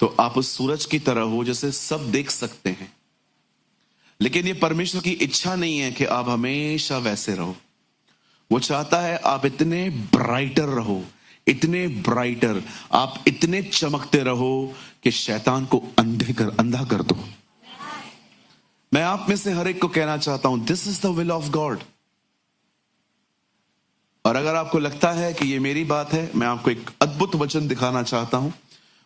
तो आप उस सूरज की तरह हो जैसे सब देख सकते हैं, लेकिन ये परमेश्वर की इच्छा नहीं है कि आप हमेशा वैसे रहो। वो चाहता है आप इतने ब्राइटर रहो, इतने ब्राइटर, आप इतने चमकते रहो कि शैतान को अंधा कर दो। मैं आप में से हर एक को कहना चाहता हूं, this is the will of God. और अगर आपको लगता है कि ये मेरी बात है, मैं आपको एक अद्भुत वचन दिखाना चाहता हूं।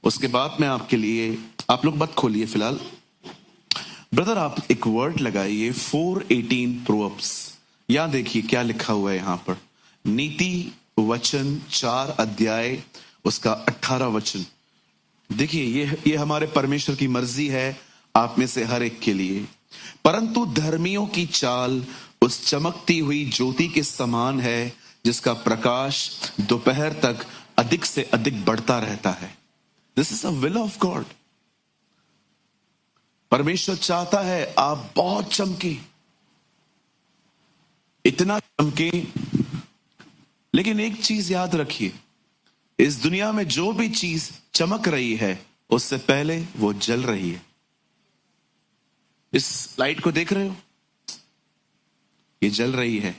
उसके बाद मैं आपके लिए, आप लोग मत खोलिए फिलहाल, ब्रदर आप एक वर्ड लगाइए 4:18 प्रोवर्ब्स। यहां देखिए क्या लिखा हुआ है यहां पर, नीति वचन 4 अध्याय उसका 18 वचन। देखिए ये हमारे परमेश्वर की मर्जी है आप में से हर एक के लिए। परंतु धर्मियों की चाल उस चमकती हुई ज्योति के समान है जिसका प्रकाश दोपहर तक अधिक से अधिक बढ़ता रहता है। This is a will of God. परमेश्वर चाहता है आप बहुत चमके, इतना चमके। लेकिन एक चीज याद रखिए, इस दुनिया में जो भी चीज चमक रही है उससे पहले वो जल रही है। इस लाइट को देख रहे हो, ये जल रही है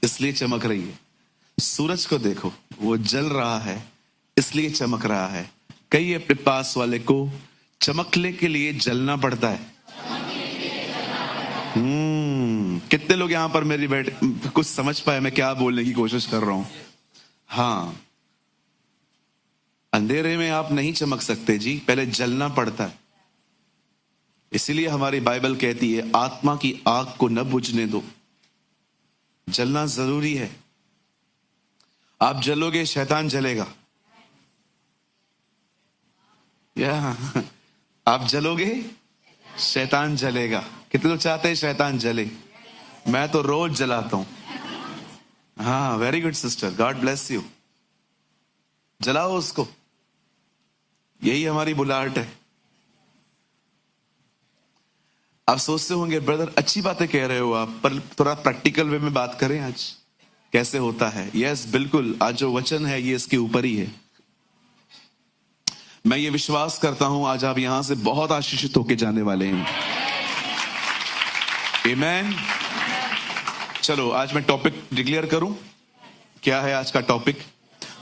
इसलिए चमक रही है। सूरज को देखो, वो जल रहा है इसलिए चमक रहा है। कई अपने पास वाले को चमकने के लिए जलना पड़ता है। कितने लोग यहां पर मेरी कुछ समझ पाए मैं क्या बोलने की कोशिश कर रहा हूं? हाँ, अंधेरे में आप नहीं चमक सकते जी, पहले जलना पड़ता है। इसीलिए हमारी बाइबल कहती है आत्मा की आग को न बुझने दो, जलना जरूरी है। आप जलोगे शैतान जलेगा। आप जलोगे शैतान जलेगा। कितने लोग चाहते हैं शैतान जले? मैं तो रोज जलाता हूं। हाँ, very good sister, God bless you. जलाओ उसको, यही हमारी बुलाहट है। आप सोचते होंगे ब्रदर अच्छी बातें कह रहे हो आप, पर थोड़ा प्रैक्टिकल वे में बात करें आज कैसे होता है। यस बिल्कुल, आज जो वचन है ये इसके ऊपर ही है। मैं ये विश्वास करता हूं आज आप यहां से बहुत आशीषित होके जाने वाले हैं। आमीन। चलो आज मैं टॉपिक डिक्लेयर करूं। क्या है आज का टॉपिक?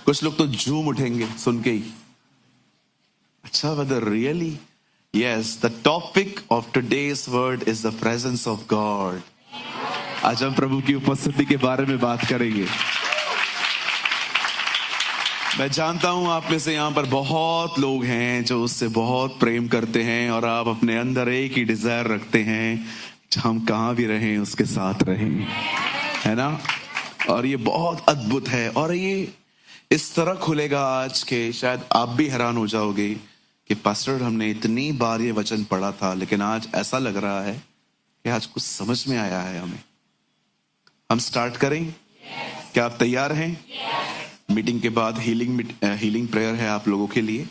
कुछ लोग तो झूम उठेंगे सुन के ही। अच्छा brother, really? Yes, the topic of today's word is the presence of God. आज हम प्रभु की उपस्थिति के बारे में बात करेंगे। मैं जानता हूं आप में से यहां पर बहुत लोग हैं जो उससे बहुत प्रेम करते हैं और आप अपने अंदर एक ही डिजायर रखते हैं, हम कहां भी रहें उसके साथ रहें, है ना? और ये बहुत अद्भुत है और ये इस तरह खुलेगा आज के शायद आप भी हैरान हो जाओगे कि पास्टर हमने इतनी बार ये वचन पढ़ा था लेकिन आज ऐसा लग रहा है कि आज कुछ समझ में आया है हमें। हम स्टार्ट करें? क्या आप तैयार हैं? मीटिंग के बाद हीलिंग प्रेयर है आप लोगों के लिए।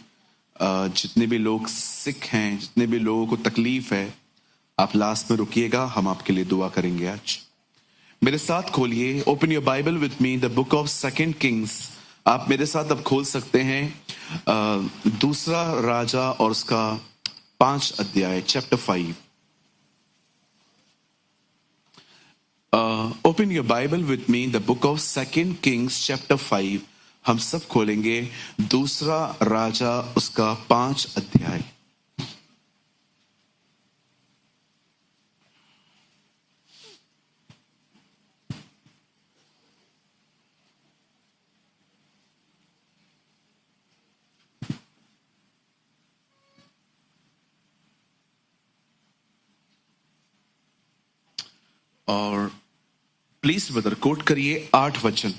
जितने भी लोग सिक हैं, जितने भी लोगों को तकलीफ है, आप लास्ट में रुकिएगा, हम आपके लिए दुआ करेंगे। आज मेरे साथ खोलिए, open your Bible with me, the book of 2 Kings. आप मेरे साथ अब खोल सकते हैं दूसरा राजा और उसका 5 अध्याय, chapter 5। Open your Bible with me, the book of 2 Kings chapter 5। हम सब खोलेंगे दूसरा राजा उसका 5 अध्याय। और प्लीज ब्रदर कोट करिए 8 वचन।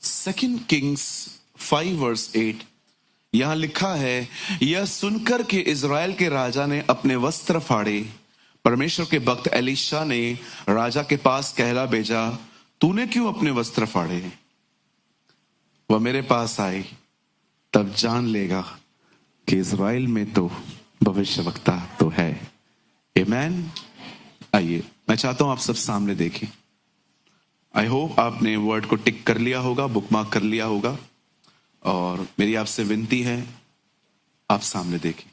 सेकंड किंग्स 5 वर्स 8 यहां लिखा है, यह सुनकर के इज़राइल के राजा ने अपने वस्त्र फाड़े। परमेश्वर के भक्त एलीशा ने राजा के पास कहला भेजा, तूने क्यों अपने वस्त्र फाड़े? वह मेरे पास आए, तब जान लेगा कि इज़राइल में तो भविष्यवक्ता तो है। आमीन। आइए, मैं चाहता हूं आप सब सामने देखें। आई होप आपने वर्ड को टिक कर लिया होगा, बुकमार्क कर लिया होगा। और मेरी आपसे विनती है, आप सामने देखें।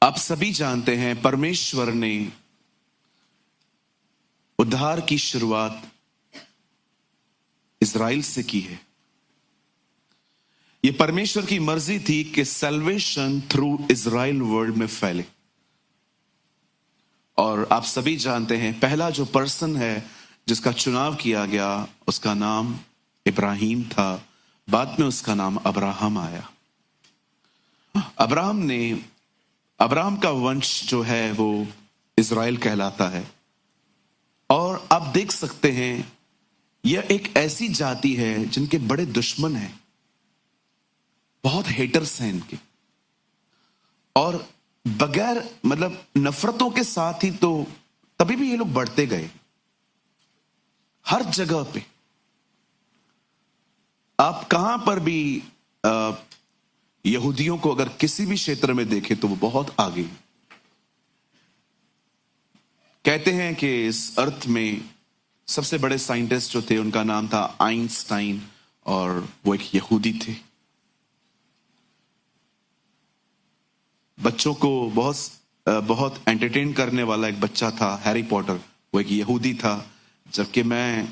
आप सभी जानते हैं परमेश्वर ने उद्धार की शुरुआत इज़राइल से की है। यह परमेश्वर की मर्जी थी कि सैल्वेशन थ्रू इज़राइल वर्ल्ड में फैले। और आप सभी जानते हैं पहला जो पर्सन है जिसका चुनाव किया गया उसका नाम इब्राहिम था, बाद में उसका नाम अब्राहम आया। अब्राहम का वंश जो है वो इज़राइल कहलाता है। और आप देख सकते हैं यह एक ऐसी जाति है जिनके बड़े दुश्मन हैं, बहुत हेटर्स हैं इनके, और बगैर मतलब नफरतों के साथ ही तो तभी भी ये लोग बढ़ते गए हर जगह पे। आप कहां पर भी यहूदियों को अगर किसी भी क्षेत्र में देखें तो वो बहुत आगे। कहते हैं कि इस अर्थ में सबसे बड़े साइंटिस्ट जो थे उनका नाम था आइंस्टाइन, और वो एक यहूदी थे। बच्चों को बहुत एंटरटेन करने वाला एक बच्चा था हैरी पॉटर, वो एक यहूदी था। जबकि मैं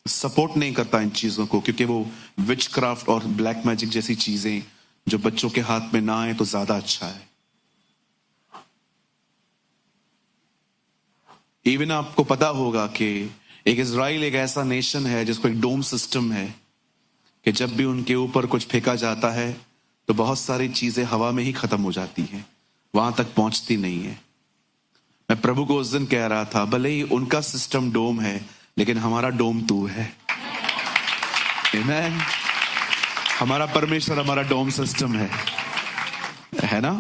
सपोर्ट नहीं करता इन चीजों को, क्योंकि वो विच क्राफ्ट और ब्लैक मैजिक जैसी चीजें जो बच्चों के हाथ में ना आए तो ज्यादा अच्छा है। इवन आपको पता होगा कि एक इज़राइल एक ऐसा नेशन है जिसको एक डोम सिस्टम है कि जब भी उनके ऊपर कुछ फेंका जाता है तो बहुत सारी चीजें हवा में ही खत्म हो जाती हैं, वहां तक पहुंचती नहीं है। मैं प्रभु को उस दिन कह रहा था, भले ही उनका सिस्टम डोम है लेकिन हमारा डोम तू है। आमीन। हमारा परमेश्वर हमारा डोम सिस्टम है ना।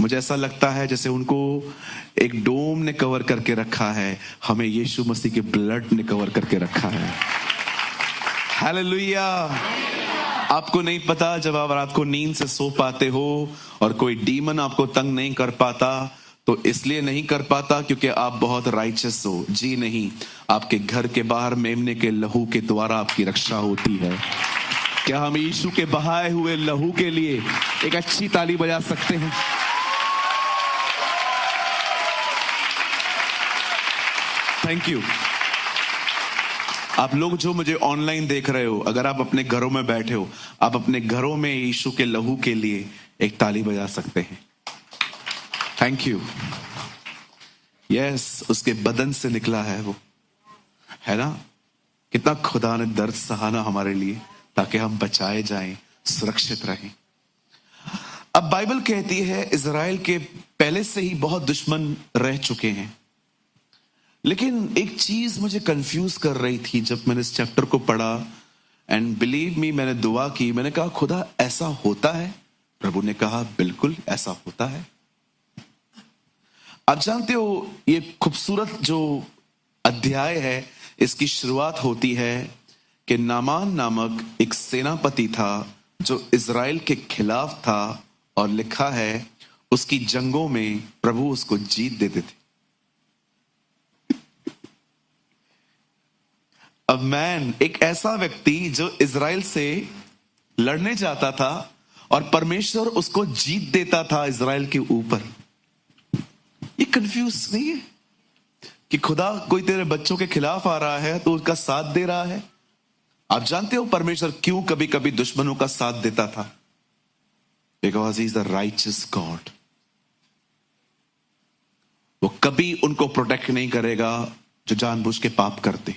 मुझे ऐसा लगता है जैसे उनको एक डोम ने कवर करके रखा है, हमें यीशु मसीह के ब्लड ने कवर करके रखा है। हालेलुया। आपको नहीं पता जब आप रात को नींद से सो पाते हो और कोई डीमन आपको तंग नहीं कर पाता तो इसलिए नहीं कर पाता क्योंकि आप बहुत राइचस हो। जी नहीं, आपके घर के बाहर मेमने के लहू के द्वारा आपकी रक्षा होती है। क्या हम यीशु के बहाए हुए लहू के लिए एक अच्छी ताली बजा सकते हैं? Thank you. आप लोग जो मुझे ऑनलाइन देख रहे हो, अगर आप अपने घरों में बैठे हो, आप अपने घरों में यीशु के लहू के लिए एक ताली बजा सकते हैं। Thank you. यस, उसके बदन से निकला है वो, है ना। कितना खुदा ने दर्द सहाना हमारे लिए ताकि हम बचाए जाएं, सुरक्षित रहें। अब बाइबल कहती है इज़राइल के पहले से ही बहुत दुश्मन रह चुके हैं, लेकिन एक चीज मुझे कंफ्यूज कर रही थी जब मैंने इस चैप्टर को पढ़ा। एंड बिलीव मी, मैंने दुआ की, मैंने कहा खुदा ऐसा होता है? प्रभु ने कहा बिल्कुल ऐसा होता है। आप जानते हो ये खूबसूरत जो अध्याय है इसकी शुरुआत होती है कि नामान नामक एक सेनापति था जो इज़राइल के खिलाफ था, और लिखा है उसकी जंगों में प्रभु उसको जीत देते थे। अब मैन, एक ऐसा व्यक्ति जो इज़राइल से लड़ने जाता था और परमेश्वर उसको जीत देता था इज़राइल के ऊपर। ये कंफ्यूज नहीं है कि खुदा कोई तेरे बच्चों के खिलाफ आ रहा है तो उसका साथ दे रहा है? आप जानते हो परमेश्वर क्यों कभी कभी दुश्मनों का साथ देता था? Because he is the righteous God. वो कभी उनको प्रोटेक्ट नहीं करेगा जो जानबूझ के पाप करते।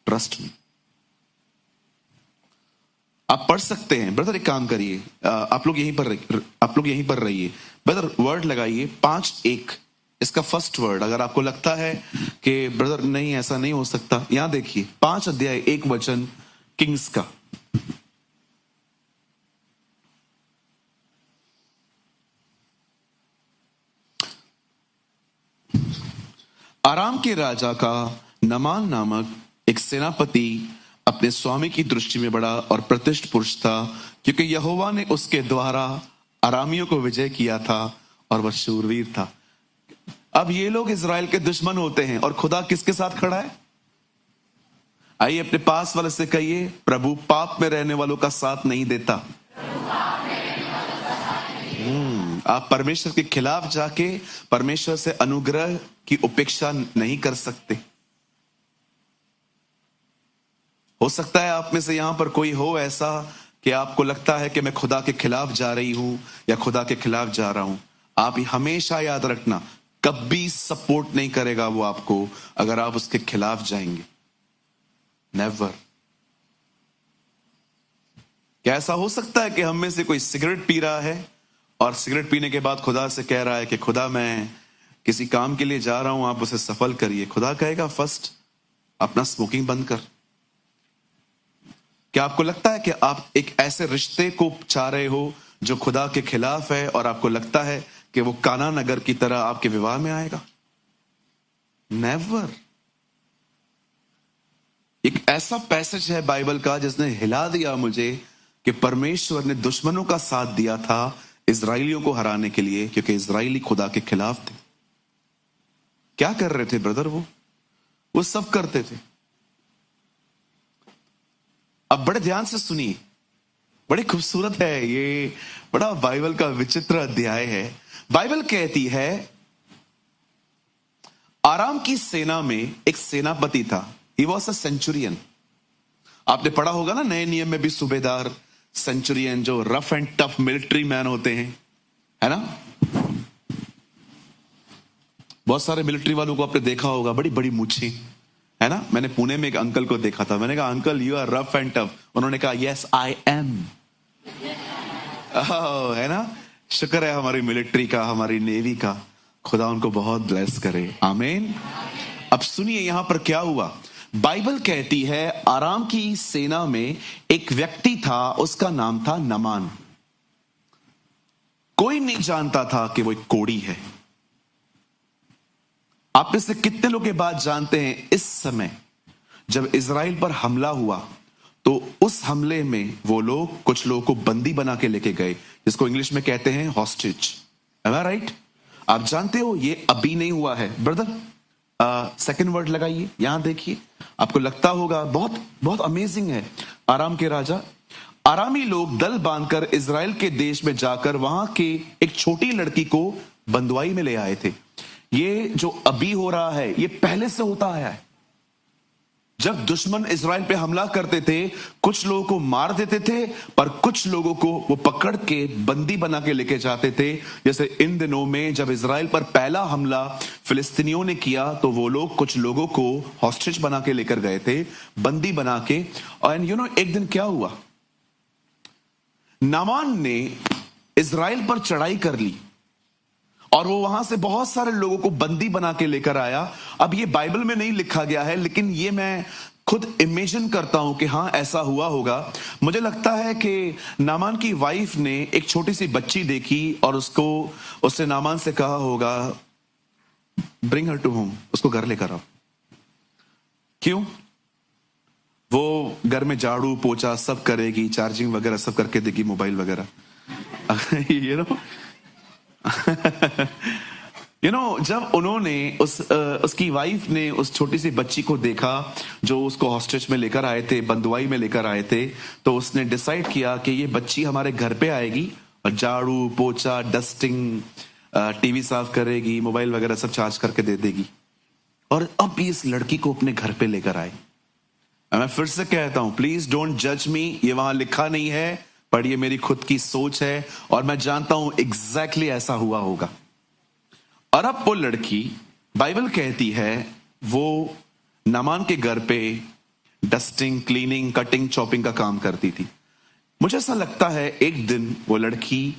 Trust me. आप पढ़ सकते हैं। ब्रदर एक काम करिए, आप लोग यहीं पर रहिए। ब्रदर वर्ड लगाइए 5:1, इसका फर्स्ट वर्ड। अगर आपको लगता है कि ब्रदर नहीं ऐसा नहीं हो सकता, यहां देखिए 5 अध्याय 1 वचन किंग्स का। आराम के राजा का नमान नामक एक सेनापति अपने स्वामी की दृष्टि में बड़ा और प्रतिष्ठित पुरुष था, क्योंकि यहोवा ने उसके द्वारा अरामियों को विजय किया था और वह शूरवीर था। अब ये लोग इजराइल के दुश्मन होते हैं और खुदा किसके साथ खड़ा है? आइए अपने पास वाले से कहिए, प्रभु पाप में रहने वालों का साथ नहीं देता। आप परमेश्वर के खिलाफ जाके परमेश्वर से अनुग्रह की उपेक्षा नहीं कर सकते। हो सकता है आप में से यहां पर कोई हो ऐसा कि आपको लगता है कि मैं खुदा के खिलाफ जा रही हूं या खुदा के खिलाफ जा रहा हूं। आप हमेशा याद रखना, कभी सपोर्ट नहीं करेगा वो आपको अगर आप उसके खिलाफ जाएंगे। नेवर। क्या ऐसा हो सकता है कि हम में से कोई सिगरेट पी रहा है और सिगरेट पीने के बाद खुदा से कह रहा है कि खुदा मैं किसी काम के लिए जा रहा हूं, आप उसे सफल करिए। खुदा कहेगा फर्स्ट अपना स्मोकिंग बंद कर। क्या आपको लगता है कि आप एक ऐसे रिश्ते को चाह रहे हो जो खुदा के खिलाफ है और आपको लगता है कि वो काना नगर की तरह आपके विवाह में आएगा? नेवर। एक ऐसा पैसेज है बाइबल का जिसने हिला दिया मुझे कि परमेश्वर ने दुश्मनों का साथ दिया था इजराइलियों को हराने के लिए, क्योंकि इजराइली खुदा के खिलाफ थे। क्या कर रहे थे ब्रदर? वो सब करते थे। अब बड़े ध्यान से सुनिए, बड़ी खूबसूरत है ये, बड़ा बाइबल का विचित्र अध्याय है। बाइबल कहती है आराम की सेना में एक सेनापति था। He was a Centurion. आपने पढ़ा होगा ना नए नियम में भी सूबेदार, सेंचुरियन, जो rough and tough military man होते हैं, है ना? बहुत सारे मिलिट्री वालों को आपने देखा होगा, बड़ी बड़ी मूछें, है ना? मैंने पुणे में एक अंकल को देखा था। मैंने कहा uncle you are rough and tough. उन्होंने कहा यस आई एम। है ना? शुक्र है हमारी मिलिट्री का, हमारी नेवी का। खुदा उनको बहुत ब्लेस करे। आमीन। अब सुनिए यहां पर क्या हुआ। बाइबल कहती है आराम की सेना में एक व्यक्ति था, उसका नाम था नामान। कोई नहीं जानता था कि वो एक कोढ़ी है। आप में से कितने लोग ये बात जानते हैं? इस समय जब इजराइल पर हमला हुआ तो उस हमले में वो लोग कुछ लोगों को बंदी बना के लेके गए, जिसको इंग्लिश में कहते हैं हॉस्टेज। एम आई राइट? आप जानते हो ये अभी नहीं हुआ है ब्रदर। सेकंड वर्ड लगाइए, यहां देखिए, आपको लगता होगा बहुत बहुत अमेजिंग है। आराम के राजा, आरामी लोग दल बांधकर इजराइल के देश में जाकर वहां के एक छोटी लड़की को बंदुआई में ले आए थे। ये जो अभी हो रहा है ये पहले से होता आया है। जब दुश्मन इजराइल पे हमला करते थे, कुछ लोगों को मार देते थे, पर कुछ लोगों को वो पकड़ के बंदी बना के लेके जाते थे। जैसे इन दिनों में जब इजराइल पर पहला हमला फिलिस्तीनियों ने किया तो वो लोग कुछ लोगों को हॉस्टेज बना के लेकर गए थे, बंदी बना के। और एक दिन क्या हुआ, नामान ने इजराइल पर चढ़ाई कर ली और वो वहां से बहुत सारे लोगों को बंदी बना के लेकर आया। अब ये बाइबल में नहीं लिखा गया है, लेकिन ये मैं खुद इमेजिन करता हूं कि हाँ ऐसा हुआ होगा। मुझे लगता है कि नामान की वाइफ ने एक छोटी सी बच्ची देखी और उससे नामान से कहा होगा ब्रिंग हर टू होम, उसको घर लेकर आओ। क्यों? वो घर में झाड़ू पोछा सब करेगी, चार्जिंग वगैरह सब करके देगी, मोबाइल वगैरह। जब उन्होंने उसकी वाइफ ने उस छोटी सी बच्ची को देखा जो उसको हॉस्टेज में लेकर आए थे, बंदुआई में लेकर आए थे, तो उसने डिसाइड किया कि ये बच्ची हमारे घर पे आएगी और झाड़ू पोछा, डस्टिंग, टीवी साफ करेगी, मोबाइल वगैरह सब चार्ज करके दे देगी। और अब इस लड़की को अपने घर पे लेकर आए। मैं फिर से कहता हूं, प्लीज डोंट जज मी, ये वहां लिखा नहीं है, पर ये मेरी खुद की सोच है और मैं जानता हूं एग्जैक्टली ऐसा हुआ होगा। और अब वो लड़की, बाइबल कहती है, वो नामान के घर पे डस्टिंग, क्लीनिंग, कटिंग, चॉपिंग का काम करती थी। मुझे ऐसा लगता है एक दिन वो लड़की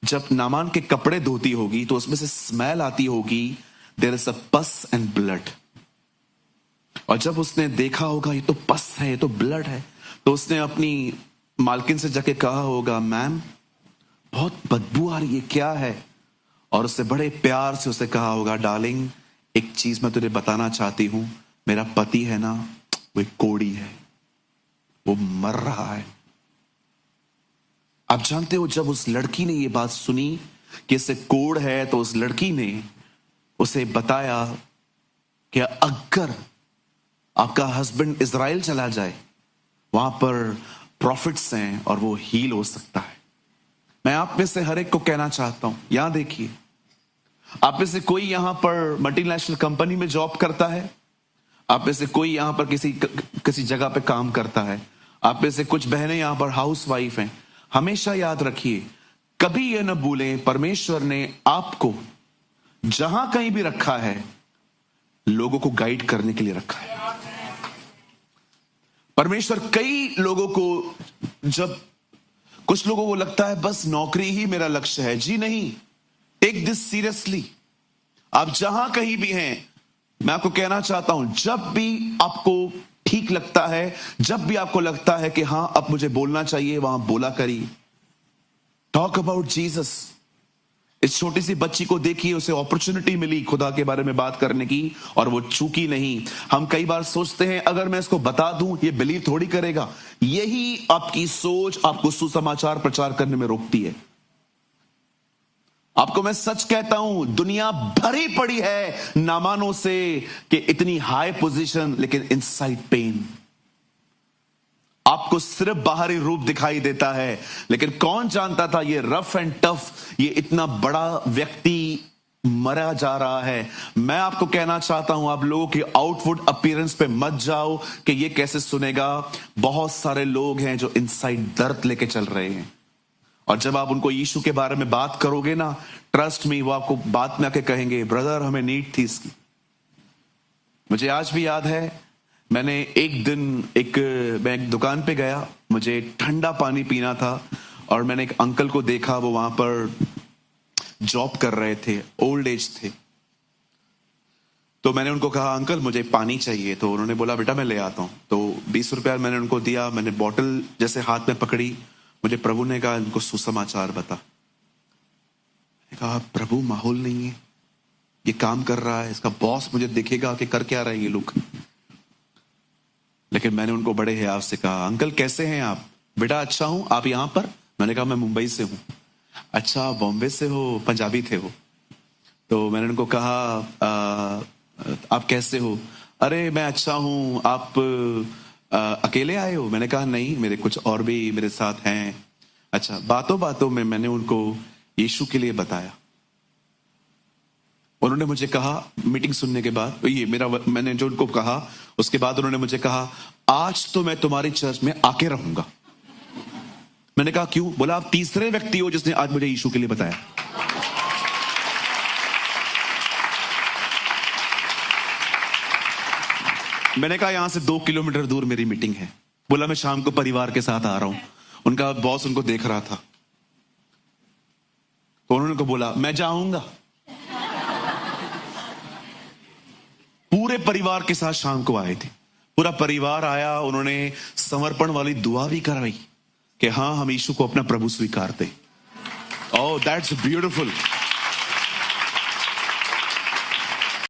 जब नामान के कपड़े धोती होगी तो उसमें से स्मेल आती होगी, देयर इज अ पस एंड ब्लड। और जब उसने देखा होगा ये तो पस है, ये तो ब्लड है, तो उसने अपनी मालकिन से जाके कहा होगा मैम बहुत बदबू आ रही है, क्या है? और उससे बड़े प्यार से उसे कहा होगा डार्लिंग एक चीज मैं तुझे बताना चाहती हूं, मेरा पति है ना वो एक कोढ़ी है, वो मर रहा है। आप जानते हो जब उस लड़की ने ये बात सुनी कि इससे कोढ़ है, तो उस लड़की ने उसे बताया कि अगर आपका हस्बैंड इजराइल चला जाए, वहां पर प्रॉफिट्स हैं और वो हील हो सकता है। मैं आप में से हर एक को कहना चाहता हूं, यहां देखिए, आप में से कोई यहां पर मल्टीनेशनल कंपनी में जॉब करता है, आप में से कोई यहां पर किसी जगह पे काम करता है, आप में से कुछ बहनें यहां पर हाउस वाइफ हैं। हमेशा याद रखिए, कभी यह न भूलें, परमेश्वर ने आपको जहां कहीं भी रखा है, लोगों को गाइड करने के लिए रखा है। परमेश्वर कई लोगों को, जब कुछ लोगों को लगता है बस नौकरी ही मेरा लक्ष्य है, जी नहीं, टेक दिस सीरियसली। आप जहां कहीं भी हैं, मैं आपको कहना चाहता हूं, जब भी आपको ठीक लगता है, जब भी आपको लगता है कि हां अब मुझे बोलना चाहिए, वहां बोला करिए। Talk about Jesus. इस छोटी सी बच्ची को देखिए, उसे अपॉर्चुनिटी मिली खुदा के बारे में बात करने की और वो चूकी नहीं। हम कई बार सोचते हैं अगर मैं इसको बता दूं ये बिलीव थोड़ी करेगा। यही आपकी सोच आपको सुसमाचार प्रचार करने में रोकती है। आपको मैं सच कहता हूं, दुनिया भरी पड़ी है नामानों से कि इतनी हाई पोजीशन, लेकिन इनसाइड पेन। आपको सिर्फ बाहरी रूप दिखाई देता है, लेकिन कौन जानता था ये रफ एंड टफ, ये इतना बड़ा व्यक्ति मरा जा रहा है। मैं आपको कहना चाहता हूं, आप लोगों की आउटवुड अपीयरेंस पे मत जाओ कि ये कैसे सुनेगा। बहुत सारे लोग हैं जो इनसाइड दर्द लेके चल रहे हैं, और जब आप उनको यीशु के बारे में बात करोगे ना, ट्रस्ट मी, वो आपको बात में आके कहेंगे, ब्रदर हमें नीड थी इसकी। मुझे आज भी याद है, मैंने एक दिन मैं एक दुकान पे गया, मुझे ठंडा पानी पीना था, और मैंने एक अंकल को देखा, वो वहां पर जॉब कर रहे थे, ओल्ड एज थे। तो मैंने उनको कहा अंकल मुझे पानी चाहिए, तो उन्होंने बोला बेटा मैं ले आता हूं। तो 20 रुपया मैंने उनको दिया, मैंने बॉटल जैसे हाथ में पकड़ी, मुझे प्रभु ने कहा इनको सुसमाचार बता। मैंने कहा प्रभु माहौल नहीं है, ये काम कर रहा है, इसका बॉस मुझे देखेगा कि कर क्या रहे हैं ये लोग। लेकिन मैंने उनको बड़े हियाव से कहा अंकल कैसे हैं आप? बेटा अच्छा हूं, आप यहां पर? मैंने कहा मैं मुंबई से हूं। अच्छा बॉम्बे से हो, पंजाबी थे वो। तो मैंने उनको कहा आप कैसे हो? अरे मैं अच्छा हूं, आप अकेले आए हो? मैंने कहा नहीं, मेरे कुछ और भी मेरे साथ हैं। अच्छा, बातों बातों में मैंने उनको यीशु के लिए बताया। उन्होंने मुझे कहा मीटिंग सुनने के बाद, मैंने जो उनको कहा उसके बाद उन्होंने मुझे कहा आज तो मैं तुम्हारी चर्च में आके रहूंगा। मैंने कहा क्यों? बोला आप तीसरे व्यक्ति हो जिसने आज मुझे यीशु के लिए बताया। मैंने कहा यहां से 2 किलोमीटर दूर मेरी मीटिंग है। बोला मैं शाम को परिवार के साथ आ रहा हूं। उनका बॉस उनको देख रहा था, तो उन्होंने को बोला मैं जाऊंगा। पूरे परिवार के साथ शाम को आए थे, पूरा परिवार आया। उन्होंने समर्पण वाली दुआ भी करवाई कि हाँ हम यीशु को अपना प्रभु स्वीकारते। Oh that's beautiful.